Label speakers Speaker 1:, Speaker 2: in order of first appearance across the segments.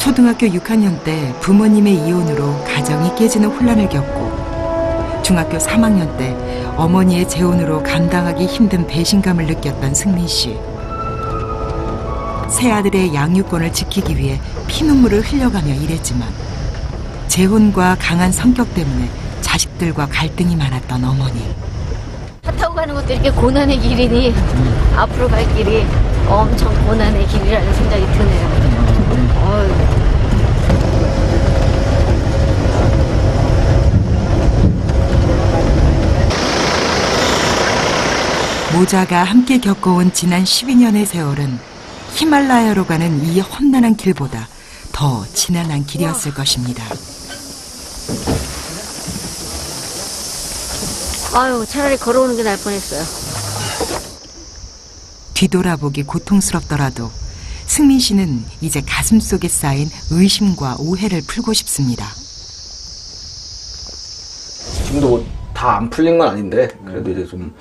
Speaker 1: 초등학교 6학년 때 부모님의 이혼으로 가정이 깨지는 혼란을 겪고 중학교 3학년 때 어머니의 재혼으로 감당하기 힘든 배신감을 느꼈던 승민 씨. 새 아들의 양육권을 지키기 위해 피눈물을 흘려가며 일했지만 재혼과 강한 성격 때문에 자식들과 갈등이 많았던 어머니.
Speaker 2: 차 타고 가는 것도 이렇게 고난의 길이니 앞으로 갈 길이 엄청 고난의 길이라는 생각이 드네요.
Speaker 1: 모자가 함께 겪어온 지난 12년의 세월은 히말라야로 가는 이 험난한 길보다 더 지난한 길이었을 것입니다.
Speaker 2: 아유, 차라리 걸어오는 게 나을 뻔했어요.
Speaker 1: 뒤돌아보기 고통스럽더라도 승민 씨는 이제 가슴속에 쌓인 의심과 오해를 풀고 싶습니다.
Speaker 3: 지금도 뭐 다 안 풀린 건 아닌데 그래도 이제 좀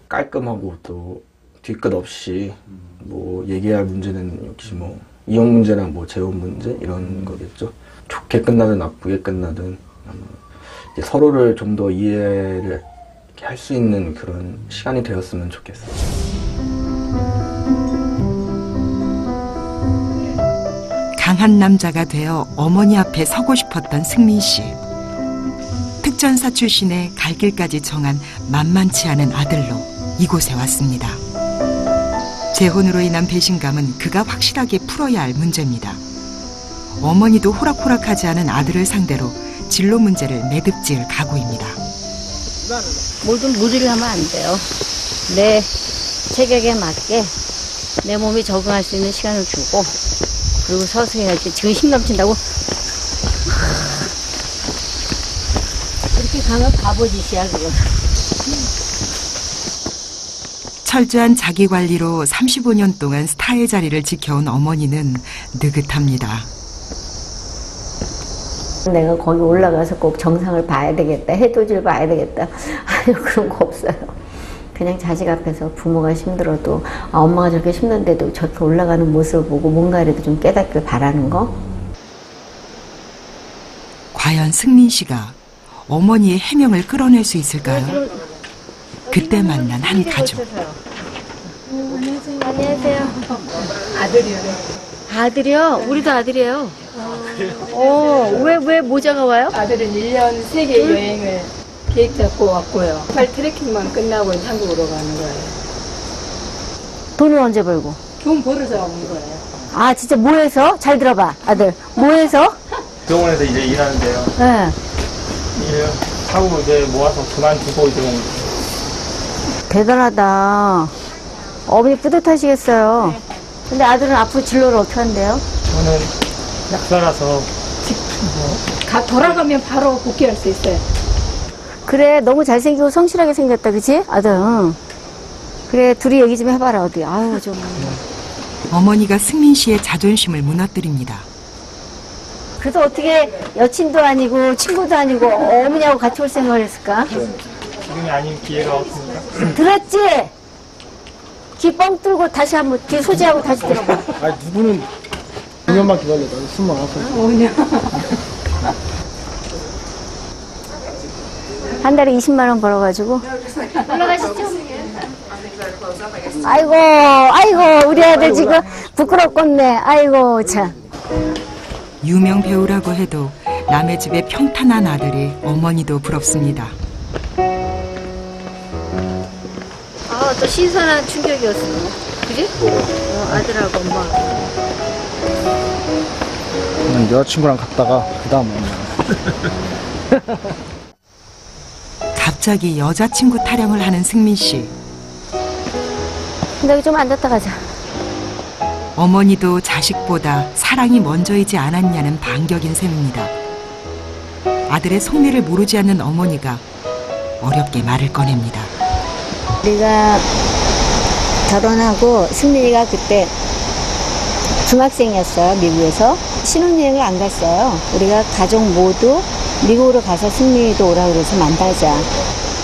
Speaker 3: 깔끔하고 또 뒤끝 없이 뭐 얘기할 문제는 역시 뭐 이혼 문제나 뭐 재혼 문제 이런 거겠죠. 좋게 끝나든 나쁘게 끝나든 이제 서로를 좀 더 이해를 할 수 있는 그런 시간이 되었으면 좋겠어요.
Speaker 1: 강한 남자가 되어 어머니 앞에 서고 싶었던 승민 씨. 특전사 출신의 갈 길까지 정한 만만치 않은 아들로 이곳에 왔습니다. 재혼으로 인한 배신감은 그가 확실하게 풀어야 할 문제입니다. 어머니도 호락호락하지 않은 아들을 상대로 진로 문제를 매듭지을 각오입니다.
Speaker 2: 모든 무리를 하면 안 돼요. 내 체격에 맞게 내 몸이 적응할 수 있는 시간을 주고 그리고 서서히 해야지. 지금 힘 넘친다고 그렇게 가면 바보짓이야 그건.
Speaker 1: 철저한 자기관리로 35년 동안 스타의 자리를 지켜온 어머니는 느긋합니다.
Speaker 2: 내가 거기 올라가서 꼭 정상을 봐야 되겠다, 해돋이를 봐야 되겠다. 아니요, 그런 거 없어요. 그냥 자식 앞에서 부모가 힘들어도 엄마가 저렇게 힘든데도 저렇게 올라가는 모습을 보고 뭔가라도 좀 깨닫길 바라는 거.
Speaker 1: 과연 승민 씨가 어머니의 해명을 끌어낼 수 있을까요? 그때 만난 한 가족.
Speaker 2: 안녕하세요.
Speaker 4: 아들이요.
Speaker 2: 아들이요? 우리도 아들이에요. 왜 모자가 와요?
Speaker 4: 아들은 1년 세계 여행을 계획 잡고 왔고요. 빨리 트레킹만 끝나고 한국으로 가는 거예요.
Speaker 2: 돈을 언제 벌고?
Speaker 4: 돈 벌어서 온 거예요.
Speaker 2: 아, 진짜 뭐 해서? 잘 들어봐, 아들. 뭐 해서?
Speaker 5: 병원에서 이제 일하는데요.
Speaker 2: 네.
Speaker 5: 일하고 이제 모아서 그만두고 이제 온 거예요.
Speaker 2: 대단하다. 어머니 뿌듯하시겠어요. 근데 아들은 앞으로 진로를 어떻게 한대요?
Speaker 5: 저는 약사라서
Speaker 4: 돌아가면 바로 복귀할 수 있어요.
Speaker 2: 그래, 너무 잘생기고 성실하게 생겼다, 그치? 아들. 응. 그래, 둘이 얘기 좀 해봐라, 어디. 아유, 좀.
Speaker 1: 어머니가 승민 씨의 자존심을 무너뜨립니다.
Speaker 2: 그래도 어떻게 여친도 아니고 친구도 아니고 어머니하고 같이 올 생각을 했을까?
Speaker 5: 지금이 아닌 기회가 없으니까.
Speaker 2: 들었지? 귀 뻥 뚫고 다시 한번 귀 소지하고 다시 들어봐.
Speaker 6: 아니 누구는 5년만 기다려. 나 숨만 아파.
Speaker 4: 5년.
Speaker 2: 한 달에 20만 원 벌어가지고. 올라가시죠. 아이고, 우리 아들 지금 부끄럽겠네. 아이고, 참.
Speaker 1: 유명 배우라고 해도 남의 집에 평탄한 아들이 어머니도 부럽습니다.
Speaker 2: 아, 또 신선한 충격이었어. 그지? 아들하고 엄마.
Speaker 6: 여자친구랑 갔다가 그 다음 엄마.
Speaker 1: 갑자기 여자친구 타령을 하는 승민 씨.
Speaker 2: 근데 여기 좀 앉았다 가자.
Speaker 1: 어머니도 자식보다 사랑이 먼저이지 않았냐는 반격인 셈입니다. 아들의 속내를 모르지 않는 어머니가 어렵게 말을 꺼냅니다.
Speaker 2: 우리가 결혼하고 승민이가 그때 중학생이었어요, 미국에서. 신혼여행을 안 갔어요. 우리가 가족 모두 미국으로 가서 승민이도 오라고 그래서 만나자.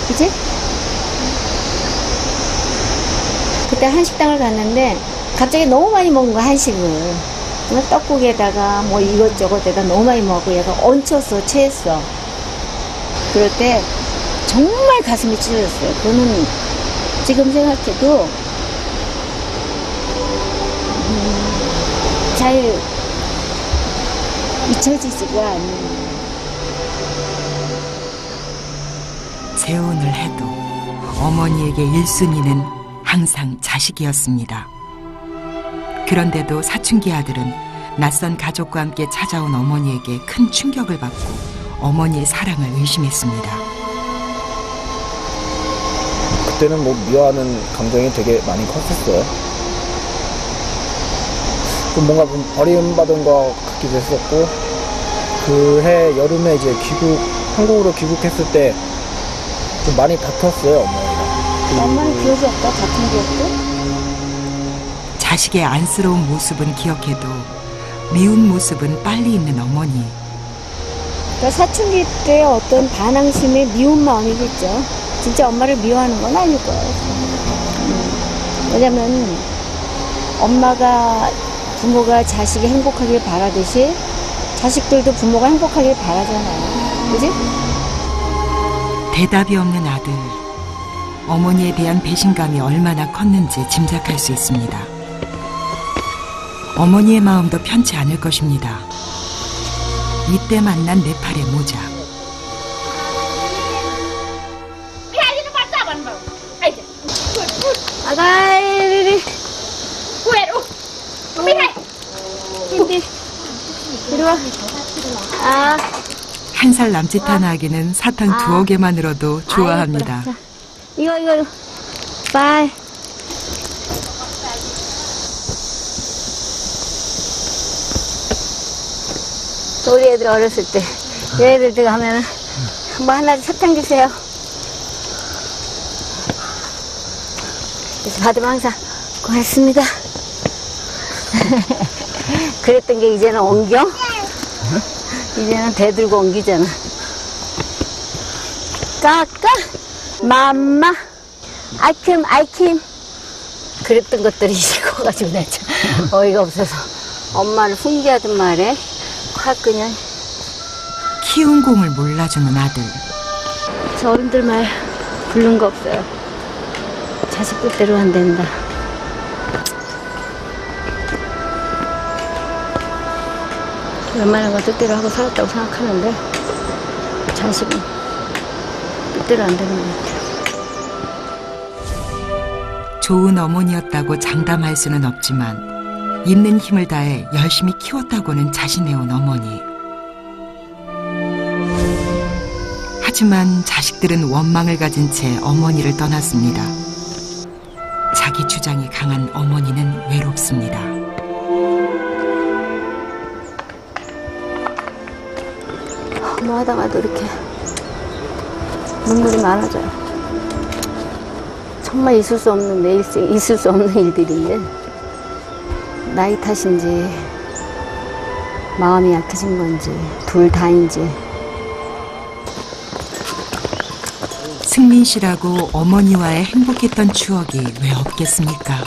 Speaker 2: 그치? 그때 한식당을 갔는데 갑자기 너무 많이 먹은 거야, 한식을. 떡국에다가 뭐 이것저것에다 너무 많이 먹고 얘가 얹혀서 체했어. 그럴 때 정말 가슴이 찢어졌어요. 그거는 지금 생각해도 잘 잊혀지지가 않는.
Speaker 1: 재혼을 해도 어머니에게 1순위는 항상 자식이었습니다. 그런데도 사춘기 아들은 낯선 가족과 함께 찾아온 어머니에게 큰 충격을 받고 어머니의 사랑을 의심했습니다.
Speaker 7: 그때는 뭐 미워하는 감정이 되게 많이 컸었어요. 좀 뭔가 좀 버림받은 것 같기도 했었고, 그해 여름에 이제 한국으로 귀국했을 때 좀 많이 다퉜어요, 엄마랑.
Speaker 2: 엄마는 기억이 없다, 같은 기억도?
Speaker 1: 자식의 안쓰러운 모습은 기억해도 미운 모습은 빨리 잊는 어머니.
Speaker 2: 그러니까 사춘기 때 어떤 반항심의 미운 마음이겠죠. 진짜 엄마를 미워하는 건 아닐 거예요. 왜냐면 부모가 자식이 행복하길 바라듯이 자식들도 부모가 행복하길 바라잖아요. 그지?
Speaker 1: 대답이 없는 아들. 어머니에 대한 배신감이 얼마나 컸는지 짐작할 수 있습니다. 어머니의 마음도 편치 않을 것입니다. 이때 만난 네팔의 모자.
Speaker 2: 아가이, 이리 와. 아.
Speaker 1: 1살 남짓한 아기는 사탕 두어 개만으로도 좋아합니다.
Speaker 2: 자, 이거. 빠이. 우리 애들 어렸을 때, 얘네들 가면은, 뭐 하나 사탕 주세요. 그래서 받으면 항상, 고맙습니다. 그랬던 게 이제는 옮겨? 이제는 배 들고 옮기잖아. 까까, 맘마, 아이킴. 그랬던 것들이 이제 커가지고 내가 참 어이가 없어서 엄마를 훈계하던 말에 확 그냥.
Speaker 1: 키운 공을 몰라주는 아들.
Speaker 2: 저 어른들 말 부른 거 없어요. 자식 뜻대로 안 된다. 웬만한 건 뜻대로 하고 살았다고 생각하는데 자식은 뜻대로 안 되는 것 같아요.
Speaker 1: 좋은 어머니였다고 장담할 수는 없지만 있는 힘을 다해 열심히 키웠다고는 자신해온 어머니. 하지만 자식들은 원망을 가진 채 어머니를 떠났습니다. 자기 주장이 강한 어머니는 외롭습니다.
Speaker 2: 뭐 하다가도 이렇게 눈물이 많아져요. 정말 있을 수 없는 내 일생, 있을 수 없는 일들인데 나이 탓인지 마음이 약해진 건지 둘 다인지.
Speaker 1: 승민 씨라고 어머니와의 행복했던 추억이 왜 없겠습니까?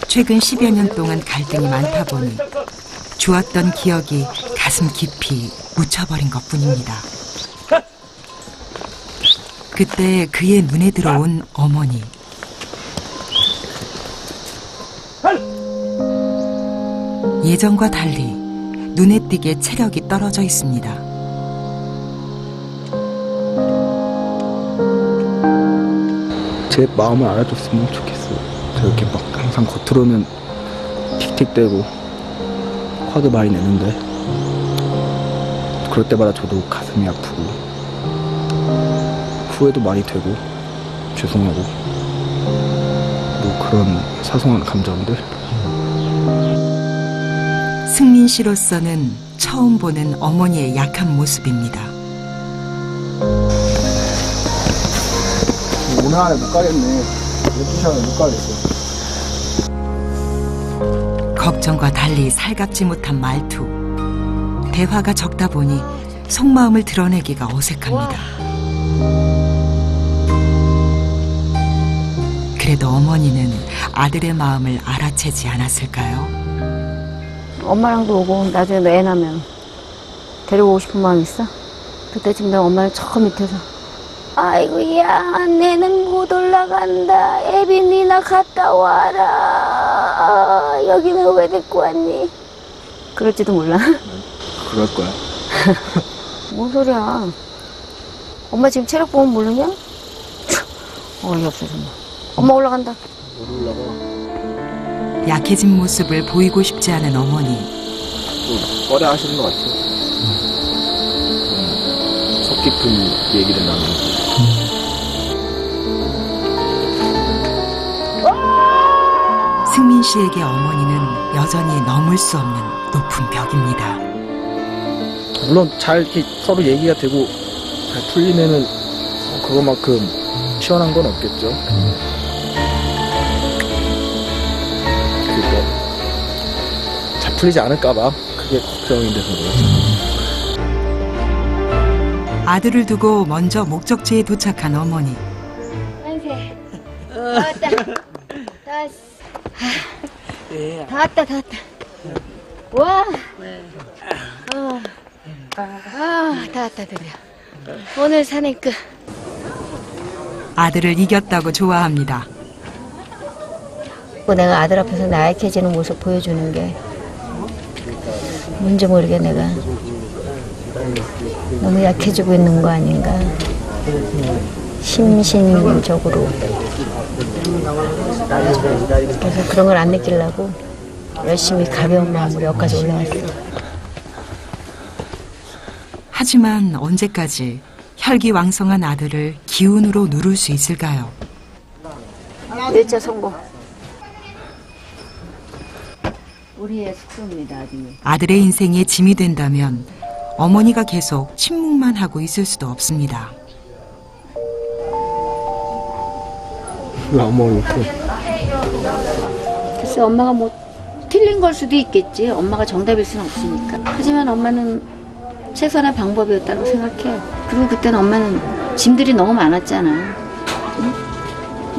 Speaker 1: 최근 10여 년 동안 갈등이 많다 보니 좋았던 기억이 가슴 깊이 묻혀버린 것뿐입니다. 그때 그의 눈에 들어온 어머니. 예전과 달리 눈에 띄게 체력이 떨어져 있습니다.
Speaker 3: 제 마음을 알아줬으면 좋겠어요. 저렇게 막 항상 겉으로는 틱틱대고 화도 많이 내는데 그럴 때마다 저도 가슴이 아프고 후회도 많이 되고 죄송하고 뭐 그런 사소한 감정들.
Speaker 1: 승민 씨로서는 처음 보는 어머니의 약한 모습입니다.
Speaker 6: 오늘 안에 못 가겠네. 12시간에 못 가겠어.
Speaker 1: 걱정과 달리 살갑지 못한 말투. 대화가 적다 보니 속마음을 드러내기가 어색합니다. 그래도 어머니는 아들의 마음을 알아채지 않았을까요?
Speaker 2: 엄마랑도 오고 나중에 너 애 낳으면 데리고 오고 싶은 마음 있어? 그때쯤 내가 엄마를 저 밑에서 아이고야 내는 못 올라간다. 애비 니나 갔다 와라. 여기는 왜 데리고 왔니? 그럴지도 몰라.
Speaker 3: 그럴 거야.
Speaker 2: 뭔 소리야. 엄마 지금 체력 보면 모르냐? 어이없어 정말. 엄마 올라간다.
Speaker 7: 못 올라가.
Speaker 1: 약해진 모습을 보이고 싶지 않은 어머니.
Speaker 7: 좀 꺼려 하시는 것 같아요. 속 깊은 얘기를 나누는.
Speaker 1: 승민 씨에게 어머니는 여전히 넘을 수 없는 높은 벽입니다.
Speaker 7: 물론 잘 이렇게 서로 얘기가 되고 잘 풀리면은 그거만큼 시원한 건 없겠죠. 그리고 잘 풀리지 않을까봐 그게 걱정이 돼서 그렇죠.
Speaker 1: 아들을 두고 먼저 목적지에 도착한 어머니.
Speaker 2: 만세. 다 왔다. 다 왔다. 와. 다 왔다 드디어. 오늘 산행 끝.
Speaker 1: 아들을 이겼다고 좋아합니다.
Speaker 2: 내가 아들 앞에서 나약해지는 모습 보여주는 게 뭔지 모르게 내가 너무 약해지고 있는 거 아닌가. 심신적으로. 그래서 그런 걸 안 느끼려고 열심히 가벼운 마음으로 여기까지 올라왔어.
Speaker 1: 하지만 언제까지 혈기왕성한 아들을 기운으로 누를 수 있을까요?
Speaker 2: 1차 성공. 우리의 숙소입니다, 아드님.
Speaker 1: 아들의 인생에 짐이 된다면 어머니가 계속 침묵만 하고 있을 수도 없습니다.
Speaker 7: 왜 어머니 없어?
Speaker 2: 글쎄 엄마가 뭐 틀린 걸 수도 있겠지. 엄마가 정답일 수는 없으니까. 하지만 엄마는 최선의 방법이었다고 생각해. 그리고 그때는 엄마는 짐들이 너무 많았잖아. 응?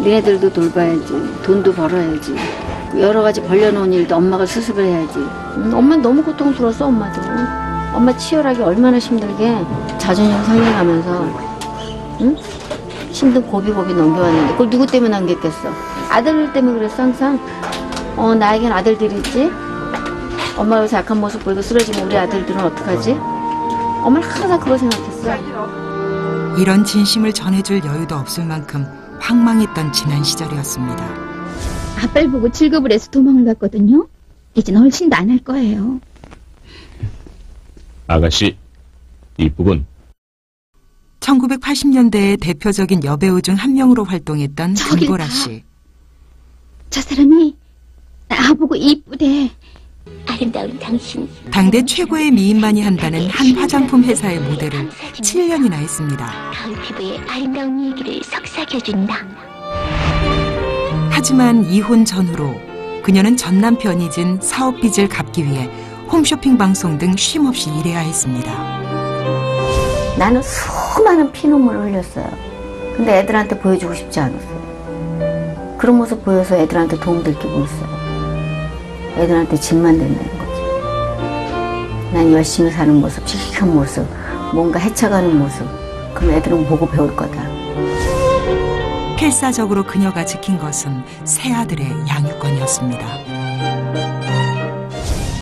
Speaker 2: 니네들도 돌봐야지. 돈도 벌어야지. 여러 가지 벌려놓은 일도 엄마가 수습을 해야지. 엄마는 너무 고통스러웠어. 엄마도. 엄마 치열하게 얼마나 힘들게 자존심 상해가면서 응? 힘든 고비고비 넘겨왔는데 그걸 누구 때문에 남겼겠어. 아들 때문에 그랬어 항상. 나에겐 아들들이 있지. 엄마가 요새 약한 모습 보이고 쓰러지면 우리 아들들은 어떡하지? 엄마는 항상 그걸 생각했어.
Speaker 1: 이런 진심을 전해줄 여유도 없을 만큼 황망했던 지난 시절이었습니다.
Speaker 8: 아빠를 보고 즐겁을 해서 도망을 갔거든요. 이젠 훨씬 안 할 거예요.
Speaker 9: 아가씨, 이쁘군.
Speaker 1: 1980년대의 대표적인 여배우 중 한 명으로 활동했던 김보라 씨.
Speaker 8: 저 사람이 나보고 이쁘대. 아름다운 당신.
Speaker 1: 당대 최고의 미인만이 한다는 한 화장품 회사의 모델을 7년이나 했습니다.
Speaker 8: 가을 피부의 아름다운 얘기를 속삭여준다.
Speaker 1: 하지만 이혼 전후로 그녀는 전 남편이 진 사업 빚을 갚기 위해 홈쇼핑 방송 등 쉼없이 일해야 했습니다.
Speaker 2: 나는 수많은 피눈물을 흘렸어요. 근데 애들한테 보여주고 싶지 않았어요. 그런 모습 보여서 애들한테 도움될 게 뭐 있어요. 애들한테 짐만 된다는 거지. 난 열심히 사는 모습, 씩씩한 모습, 뭔가 헤쳐가는 모습. 그럼 애들은 보고 배울 거다.
Speaker 1: 필사적으로 그녀가 지킨 것은 세 아들의 양육권이었습니다.